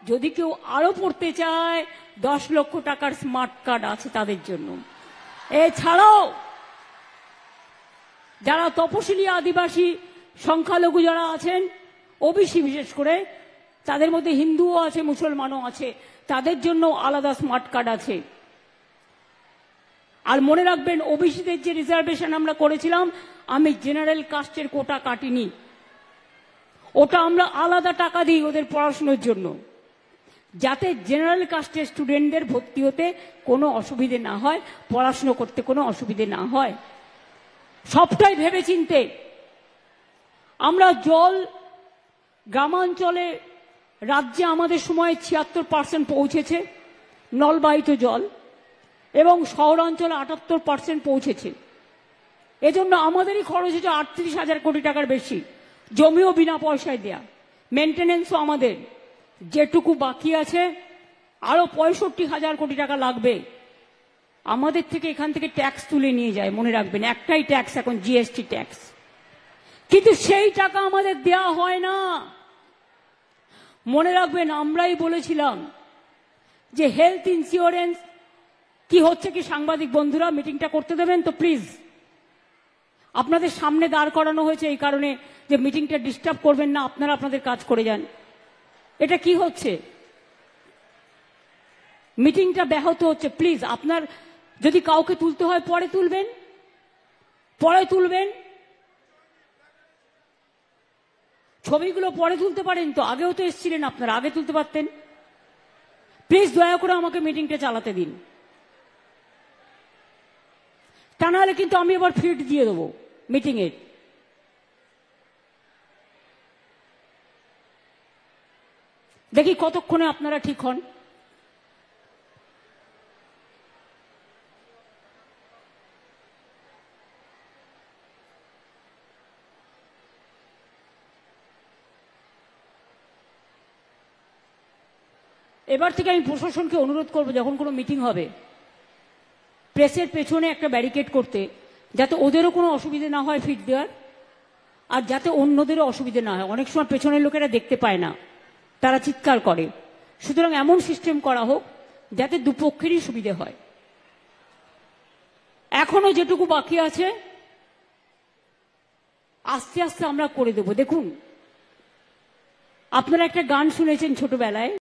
যদি কেউ আরো পড়তে চায় 10 লক্ষ টাকার স্মার্ট কার্ড আছে তাদের জন্য। এছাড়াও যারা তপশিলি আদিবাসী সংখ্যালঘু যারা আছেন, ওবিসি বিশেষ করে, তাদের মধ্যে হিন্দুও আছে মুসলমানও আছে, তাদের জন্য আলাদা স্মার্ট কার্ড আছে। আর মনে রাখবেন, ওবিসিদের যে রিজার্ভেশন আমরা করেছিলাম, আমি জেনারেল কাস্টের কোটা কাটিনি, ওটা আমরা আলাদা টাকা দিই ওদের পড়াশোনার জন্য, যাতে জেনারেল কাস্টের স্টুডেন্টদের ভর্তি হতে কোনো অসুবিধে না হয়, পড়াশোনা করতে কোনো অসুবিধে না হয়। সবটাই ভেবেচিন্তে আমরা জল গ্রামাঞ্চলে, রাজ্যে আমাদের সময়ে 76% পৌঁছেছে নলবাহিত জল, এবং শহরাঞ্চলে 78% পৌঁছেছে। এজন্য আমাদেরই খরচ হচ্ছে 38,000 কোটি টাকার বেশি, জমিও বিনা পয়সায় দেয়া, মেনটেনেন্সও আমাদের। যেটুকু বাকি আছে আরো 65,000 কোটি টাকা লাগবে। আমাদের থেকে এখান থেকে ট্যাক্স তুলে নিয়ে যায়, মনে রাখবেন, একটাই ট্যাক্স এখন, জিএসটি ট্যাক্স, কিন্তু সেই টাকা আমাদের দেয়া হয় না। মনে রাখবেন, আমরাই বলেছিলাম যে হেলথ ইন্স্যুরেন্স কি হচ্ছে কি, সাংবাদিক বন্ধুরা মিটিংটা করতে দেবেন তো প্লিজ। আপনাদের সামনে দাঁড় করানো হয়েছে এই কারণে যে মিটিংটা ডিস্টার্ব করবেন না, আপনারা আপনাদের কাজ করে যান। এটা কি হচ্ছে, মিটিংটা ব্যাহত হচ্ছে। প্লিজ, আপনার যদি কাউকে তুলতে হয় পরে তুলবেন, পরে তুলবেন, ছবিগুলো পরে তুলতে পারেন তো, আগেও তো এসেছিলেন আপনারা, আগে তুলতে পারতেন। প্লিজ দয়া করে আমাকে মিটিংটা চালাতে দিন, তা নাহলে কিন্তু আমি এবার ফিড দিয়ে দেবো মিটিংয়ের। দেখি কতক্ষণে আপনারা ঠিক হন। এবার থেকে আমি প্রশাসনকে অনুরোধ করব, যখন কোনো মিটিং হবে প্রেসের পেছনে একটা ব্যারিকেড করতে, যাতে ওদেরও কোনো অসুবিধে না হয় ফিট দেওয়ার, আর যাতে অন্যদেরও অসুবিধে না হয়। অনেক সময় পেছনের লোকেরা দেখতে পায় না, তারা চিৎকার করে। সুতরাং এমন সিস্টেম করা হোক যাতে দুপক্ষেরই সুবিধে হয়। এখনো যেটুকু বাকি আছে আস্তে আস্তে আমরা করে দেব। দেখুন, আপনারা একটা গান শুনেছেন ছোটবেলায়,